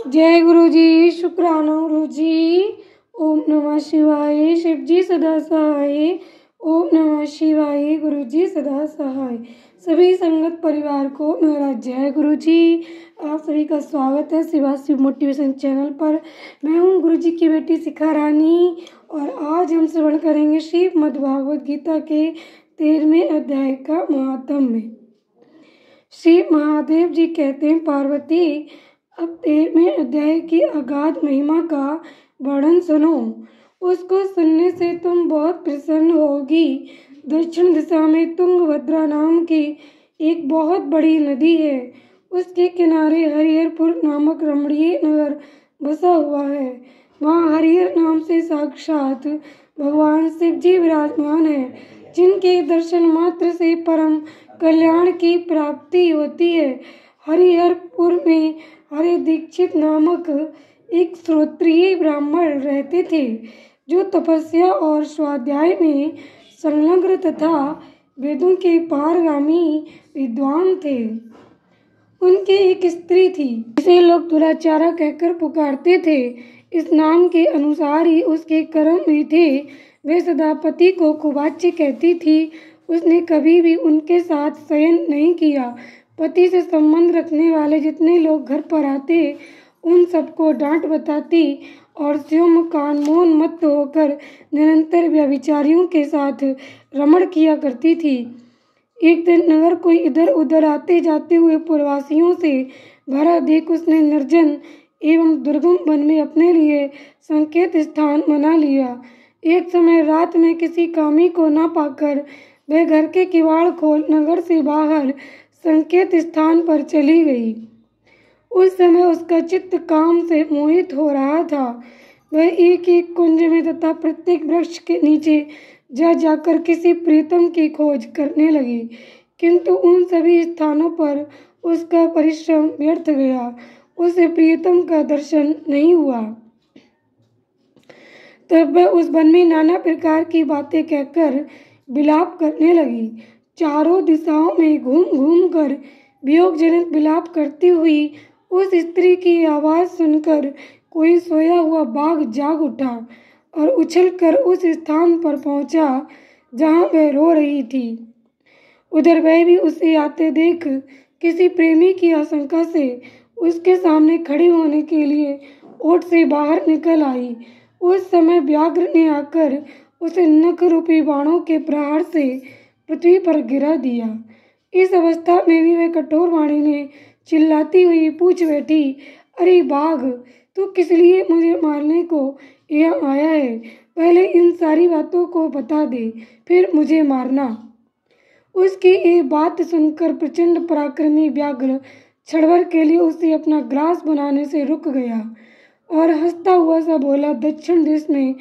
जय गुरु जी, शुक्राना गुरु जी। ओम नमः शिवाय। शिव जी सदा सहाय। ओम नमः शिवाय। गुरु जी सदा सहाय। सभी संगत परिवार को मेरा जय गुरु जी। आप सभी का स्वागत है शिवा शिव मोटिवेशन चैनल पर। मैं हूँ गुरु जी की बेटी शिखा रानी और आज हम श्रवण करेंगे श्रीमद् भागवत गीता के 13वें अध्याय का महात्म्य। श्री महादेव जी कहते हैं, पार्वती अब 13वें अध्याय की अगाध महिमा का वर्णन सुनो। उसको सुनने से तुम बहुत प्रसन्न होगी। दक्षिण दिशा में तुंगभद्रा नाम की एक बहुत बड़ी नदी है। उसके किनारे हरिहरपुर नामक रमणीय नगर बसा हुआ है। वहाँ हरिहर नाम से साक्षात भगवान शिव जी विराजमान है, जिनके दर्शन मात्र से परम कल्याण की प्राप्ति होती है। हरिहरपुर में हरि दीक्षित नामक एक श्रोत्रिय ब्राह्मण रहते थे, जो तपस्या और स्वाध्याय में संलग्न तथा वेदों के पारगामी विद्वान थे। उनकी एक स्त्री थी, जिसे लोग दुराचारा कहकर पुकारते थे। इस नाम के अनुसार ही उसके कर्म भी थे। वे सदा पति को कुवाच्य कहती थी। उसने कभी भी उनके साथ शयन नहीं किया। पति से संबंध रखने वाले जितने लोग घर पर आते, उन सबको डांट बताती और स्योम कान मौन मत होकर निरंतर व्यभिचारियों के साथ रमण किया करती थी। एक दिन नगर को इधर उधर आते जाते हुए प्रवासियों से भरा देख उसने निर्जन एवं दुर्गम वन में अपने लिए संकेत स्थान बना लिया। एक समय रात में किसी कामी को न पाकर वह घर के किवाड़ खोल नगर से बाहर संकेत स्थान पर चली गई। उस समय उसका चित्त काम से मोहित हो रहा था। वह एक एक कुंज में तथा प्रत्येक वृक्ष के नीचे जा जाकर किसी प्रीतम की खोज करने लगी, किंतु उन सभी स्थानों पर उसका परिश्रम व्यर्थ गया। उसे प्रियतम का दर्शन नहीं हुआ। तब वह उस वन में नाना प्रकार की बातें कहकर विलाप करने लगी। चारों दिशाओं में घूम घूम कर वियोगजनक विलाप करती हुई उस स्त्री की आवाज़ सुनकर कोई सोया हुआ बाघ जाग उठा और उछलकर उस स्थान पर पहुंचा जहां वह रो रही थी। उधर वह भी उसे आते देख किसी प्रेमी की आशंका से उसके सामने खड़ी होने के लिए ओट से बाहर निकल आई। उस समय व्याघ्र ने आकर उसे नख रूपी बाणों के प्रहार से पृथ्वी पर गिरा दिया। इस अवस्था में भी वह कठोर वाणी में चिल्लाती हुई पूछ बैठी, अरे बाघ, तू किस लिए मुझे मारने को यहाँ आया है? पहले इन सारी बातों को बता दे, फिर मुझे मारना। उसकी ये बात सुनकर प्रचंड पराक्रमी व्याघ्र क्षणभर के लिए उसे अपना ग्रास बनाने से रुक गया और हंसता हुआ सा बोला, दक्षिण देश में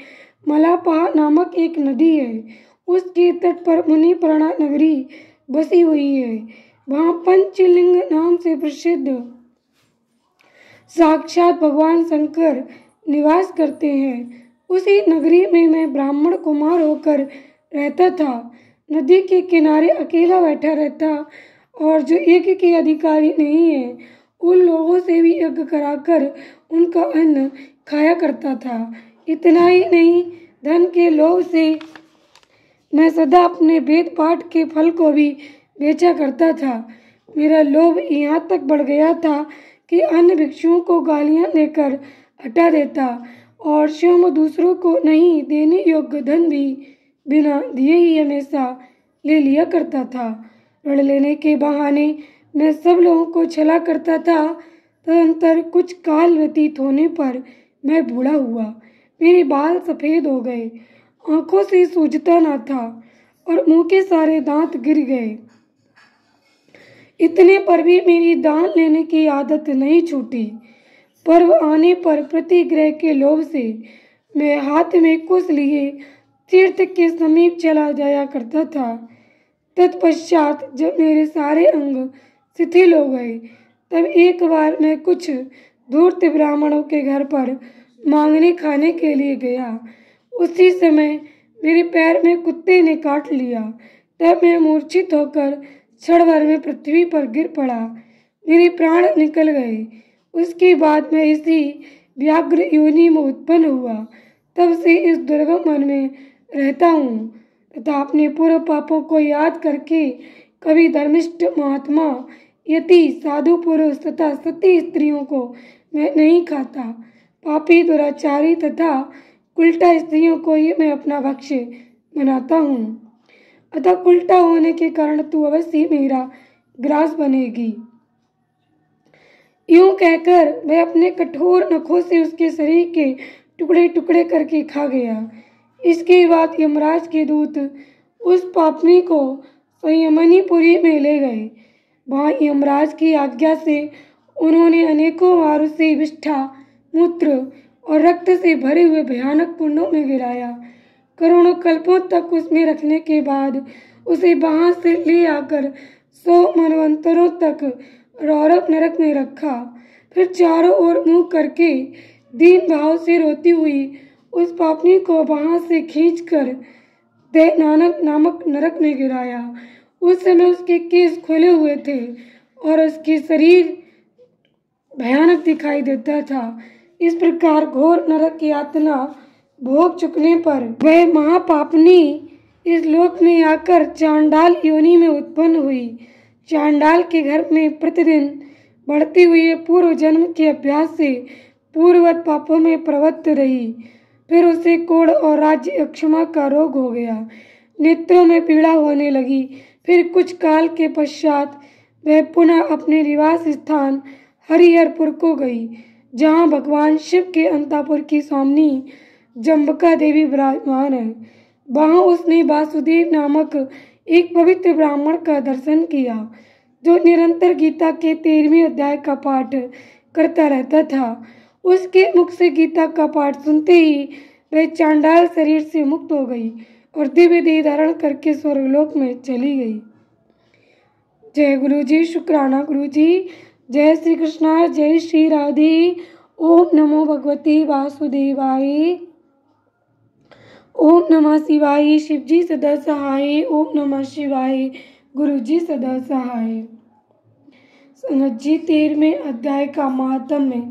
मलापहा नामक एक नदी है। उसके तट पर मुनिप्रणा नगरी बसी हुई है। वहाँ पंचलिंग नाम से प्रसिद्ध साक्षात भगवान शंकर निवास करते हैं। उसी नगरी में मैं ब्राह्मण कुमार होकर रहता था। नदी के किनारे अकेला बैठा रहता और जो यज्ञ के अधिकारी नहीं है, उन लोगों से भी यज्ञ कराकर उनका अन्न खाया करता था। इतना ही नहीं, धन के लोभ से मैं सदा अपने वेद पाठ के फल को भी बेचा करता था। मेरा लोभ यहाँ तक बढ़ गया था कि अन्य भिक्षुओं को गालियाँ देकर हटा देता और स्वयं दूसरों को नहीं देने योग्य धन भी बिना दिए ही हमेशा ले लिया करता था। ऋण लेने के बहाने मैं सब लोगों को छला करता था। तदंतर कुछ काल व्यतीत होने पर मैं बूढ़ा हुआ। मेरे बाल सफ़ेद हो गए, आंखों से सूझता न था और मुंह के सारे दांत गिर गए। इतने पर भी मेरी दान लेने की आदत नहीं छूटी। पर्व आने पर प्रतिग्रह के लोभ से मैं हाथ में कुश लिए तीर्थ के समीप चला जाया करता था। तत्पश्चात जब मेरे सारे अंग शिथिल हो गए, तब एक बार मैं कुछ धूर्त ब्राह्मणों के घर पर मांगने खाने के लिए गया। उसी समय मेरे पैर में कुत्ते ने काट लिया। तब मैं मूर्छित होकर क्षण भर में पृथ्वी पर गिर पड़ा। मेरे प्राण निकल गए। उसके बाद मैं इसी व्याघ्र योनि में उत्पन्न हुआ। तब से इस दुर्गम वन में रहता हूँ तथा अपने पूर्व पापों को याद करके कभी धर्मिष्ठ महात्मा, यति, साधु पुरुष तथा सती स्त्रियों को मैं नहीं खाता। पापी, दुराचारी तथा उल्टा स्त्रियों को ही मैं अपना भक्ष्य बनाता हूँ। अतः उल्टा होने के कारण तू अवश्य मेरा ग्रास बनेगी। यूं कहकर वह अपने कठोर नखों से उसके शरीर के टुकड़े टुकड़े करके खा गया। इसके बाद यमराज के दूत उस पापनी को संयमनीपुरी में ले गए। वहाँ यमराज की आज्ञा से उन्होंने अनेकों बार उसे विष्ठा, मूत्र और रक्त से भरे हुए भयानक कुंडों में गिराया। करोड़ों कल्पों तक उसमें रखने के बाद उसे वहाँ से ले आकर 100 मनवंतरों तक रौरव नरक में रखा। फिर चारों ओर मुंह करके दीन भाव से रोती हुई उस पापनी को वहाँ से खींचकर दैनानक नामक नरक में गिराया। उस समय उसके केस खुले हुए थे और उसके शरीर भयानक दिखाई देता था। इस प्रकार घोर नरक की यातना भोग चुकने पर वह महापापनी इस लोक में आकर चांडाल योनि में उत्पन्न हुई। चांडाल के घर में प्रतिदिन बढ़ती हुई पूर्व जन्म के अभ्यास से पूर्ववत पापों में प्रवृत्त रही। फिर उसे कोढ़ और राज्य अक्षमा का रोग हो गया। नेत्रों में पीड़ा होने लगी। फिर कुछ काल के पश्चात वह पुनः अपने निवास स्थान हरिहरपुर को गई, जहाँ भगवान शिव के अंतापुर की स्वामिनी जम्बिका देवी विराजमान है। वहाँ उसने वासुदेव नामक एक पवित्र ब्राह्मण का दर्शन किया, जो निरंतर गीता के 13वें अध्याय का पाठ करता रहता था। उसके मुख से गीता का पाठ सुनते ही वह चांडाल शरीर से मुक्त हो गई और दिव्य देह धारण करके स्वर्गलोक में चली गई। जय गुरु जी। शुक्राना गुरु जी। जय श्री कृष्णा, जय श्री राधे। ओम नमो भगवते वासुदेवाय। ओम नमः शिवाय। शिव जी सदा सहाय। ओम नमः शिवाय। गुरु जी सदा सहाय। संगत जी, 13वें अध्याय का महात्म्य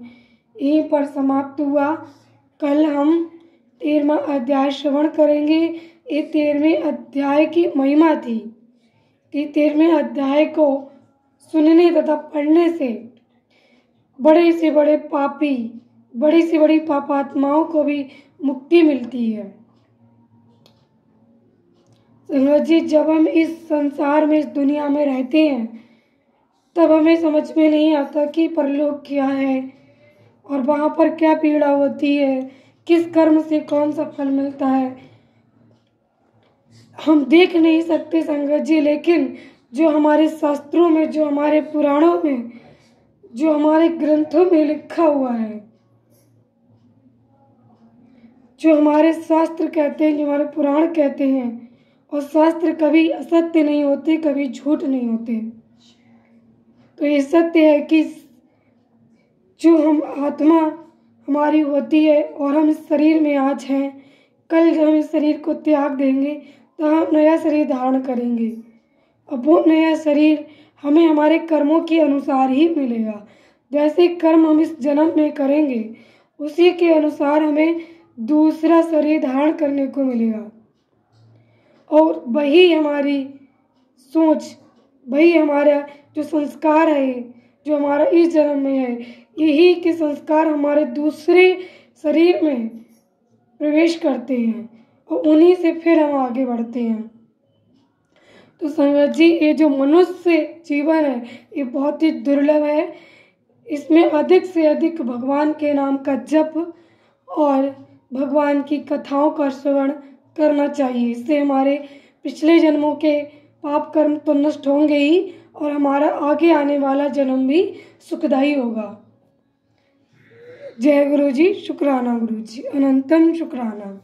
यहीं पर समाप्त हुआ। कल हम 13वां अध्याय श्रवण करेंगे। ये 13वें अध्याय की महिमा थी कि 13वें अध्याय को सुनने तथा पढ़ने से बड़े से बड़े पापी, बड़ी से बड़ी पापात्माओं को भी मुक्ति मिलती है। संगत जी, जब हम इस संसार में, इस दुनिया में रहते हैं, तब हमें समझ में नहीं आता कि परलोक क्या है और वहाँ पर क्या पीड़ा होती है, किस कर्म से कौन सा फल मिलता है। हम देख नहीं सकते संगत जी, लेकिन जो हमारे शास्त्रों में, जो हमारे पुराणों में, जो हमारे ग्रंथों में लिखा हुआ है, जो हमारे शास्त्र कहते हैं, जो हमारे पुराण कहते हैं, और शास्त्र कभी असत्य नहीं होते, कभी झूठ नहीं होते। तो ये सत्य है कि जो हम आत्मा हमारी होती है और हम इस शरीर में आज हैं, कल जब हम इस शरीर को त्याग देंगे तो हम नया शरीर धारण करेंगे। अब वो नया शरीर हमें हमारे कर्मों के अनुसार ही मिलेगा। जैसे कर्म हम इस जन्म में करेंगे, उसी के अनुसार हमें दूसरा शरीर धारण करने को मिलेगा। और वही हमारी सोच, वही हमारा जो संस्कार है, जो हमारा इस जन्म में है, यही के संस्कार हमारे दूसरे शरीर में प्रवेश करते हैं और उन्हीं से फिर हम आगे बढ़ते हैं। तो संगत जी, ये जो मनुष्य जीवन है, ये बहुत ही दुर्लभ है। इसमें अधिक से अधिक भगवान के नाम का जप और भगवान की कथाओं का श्रवण करना चाहिए। इससे हमारे पिछले जन्मों के पाप कर्म तो नष्ट होंगे ही और हमारा आगे आने वाला जन्म भी सुखदायी होगा। जय गुरु जी। शुक्राना गुरु जी। अनंतम शुक्राना।